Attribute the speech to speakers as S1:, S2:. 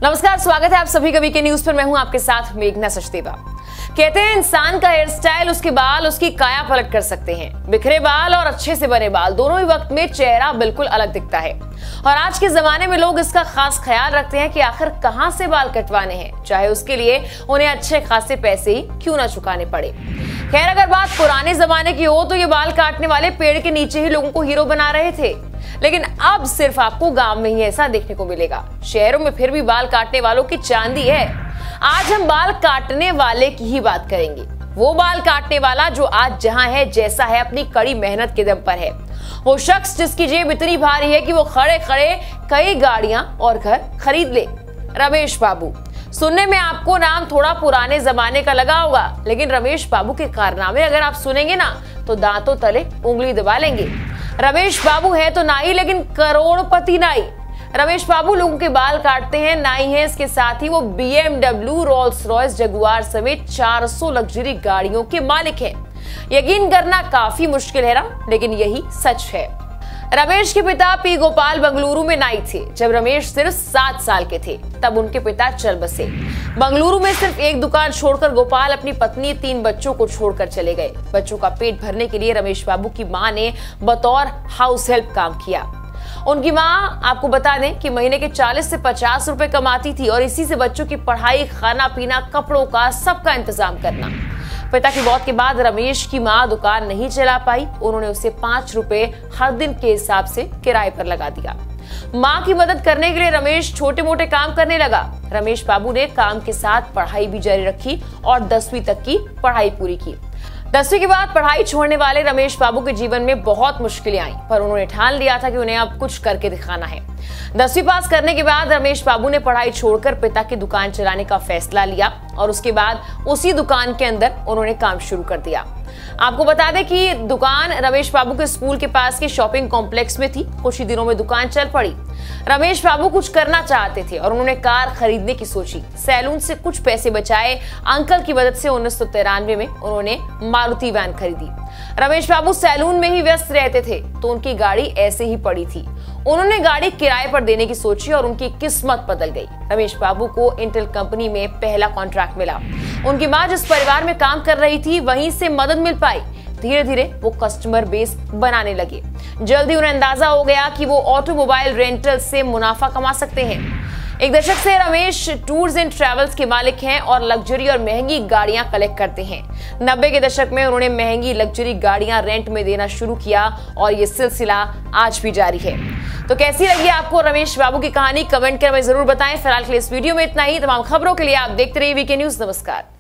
S1: नमस्कार, स्वागत है आप सभी का वीके न्यूज पर। मैं हूं आपके साथ मेघना सचदेवा। कहते हैं इंसान का हेयर स्टाइल, उसके बाल उसकी काया पलट कर सकते हैं। बिखरे बाल और अच्छे से बने बाल दोनों ही वक्त में चेहरा बिल्कुल अलग दिखता है। और आज के जमाने में लोग इसका खास ख्याल रखते हैं कि आखिर कहां से बाल कटवाने हैं, चाहे उसके लिए उन्हें अच्छे खासे पैसे ही क्यों ना चुकाने पड़े। खैर, अगर बात पुराने जमाने की हो तो ये बाल काटने वाले पेड़ के नीचे ही लोगों को हीरो बना रहे थे, लेकिन अब सिर्फ आपको गांव में ही ऐसा देखने को मिलेगा। शहरों में फिर भी बाल काटने वालों की चांदी है। आज हम बाल काटने वाले की ही बात करेंगे। वो बाल काटने वाला जो आज जहां है जैसा है, अपनी कड़ी मेहनत के दम पर है। वो शख्स जिसकी जेब इतनी भारी है कि वो खड़े खड़े कई गाड़ियां और घर खरीद ले। रमेश बाबू। सुनने में आपको नाम थोड़ा पुराने जमाने का लगा होगा, लेकिन रमेश बाबू के कारनामे अगर आप सुनेंगे ना तो दांतों तले उंगली दबा लेंगे। रमेश बाबू है तो नाई, लेकिन करोड़पति नाई। रमेश बाबू लोगों के बाल काटते हैं, नाई है, इसके साथ ही वो BMW, रोल्स रॉयस, जगुआर समेत 400 लग्जरी गाड़ियों के मालिक हैं। यकीन करना काफी मुश्किल है ना, लेकिन यही सच है। रमेश के पिता पी गोपाल बंगलुरु में नाई थे। जब रमेश सिर्फ 7 साल के थे तब उनके पिता चल बसे। बंगलुरु में सिर्फ एक दुकान छोड़कर गोपाल अपनी पत्नी 3 बच्चों को छोड़कर चले गए। बच्चों का पेट भरने के लिए रमेश बाबू की मां ने बतौर हाउस हेल्प काम किया। उनकी मां, आपको बता दें कि महीने के 40 से 50 रुपए कमाती थी और इसी से बच्चों की पढ़ाई, खाना पीना, कपड़ों का सबका इंतजाम करना। पिता की मौत के बाद रमेश की मां दुकान नहीं चला पाई। उन्होंने उसे 5 रुपए हर दिन के हिसाब से किराए पर लगा दिया। मां की मदद करने के लिए रमेश छोटे मोटे काम करने लगा। रमेश बाबू ने काम के साथ पढ़ाई भी जारी रखी और 10वीं तक की पढ़ाई पूरी की। 10वीं के बाद पढ़ाई छोड़ने वाले रमेश बाबू के जीवन में बहुत मुश्किलें आईं, पर उन्होंने ठान लिया था कि उन्हें अब कुछ करके दिखाना है। 10वीं पास करने के बाद रमेश बाबू ने पढ़ाई छोड़कर पिता की दुकान चलाने का फैसला लिया और उसके बाद उसी दुकान के अंदर उन्होंने काम शुरू कर दिया। आपको बता दें कि दुकान रमेश बाबू के स्कूल के पास के शॉपिंग कॉम्प्लेक्स में थी। कुछ ही दिनों में दुकान चल पड़ी। रमेश बाबू कुछ करना चाहते थे और उन्होंने कार खरीदने की सोची। सैलून से कुछ पैसे बचाए। अंकल की मदद से 1993 में उन्होंने मारुति वैन खरीदी। रमेश बाबू सैलून में ही व्यस्त रहते थे तो उनकी गाड़ी ऐसे ही पड़ी थी। उन्होंने गाड़ी किराए पर देने की सोची और उनकी किस्मत बदल गई। रमेश बाबू को इंटेल कंपनी में पहला कॉन्ट्रैक्ट मिला। उनकी मां जिस परिवार में काम कर रही थी वहीं से मदद मिल पाई। धीरे धीरे वो कस्टमर बेस बनाने लगे। जल्दी उन्हें अंदाजा हो गया कि वो ऑटोमोबाइल रेंटल से मुनाफा कमा सकते हैं। एक दशक से रमेश टूर्स एंड ट्रैवल्स के मालिक हैं और लग्जरी और महंगी गाड़ियां कलेक्ट करते हैं। 90 के दशक में उन्होंने महंगी लग्जरी गाड़ियां रेंट में देना शुरू किया और ये सिलसिला आज भी जारी है। तो कैसी लगी आपको रमेश बाबू की कहानी, कमेंट कर हमें जरूर बताएं। फिलहाल के लिए इस वीडियो में इतना ही। तमाम खबरों के लिए आप देखते रहिए वीके न्यूज। नमस्कार।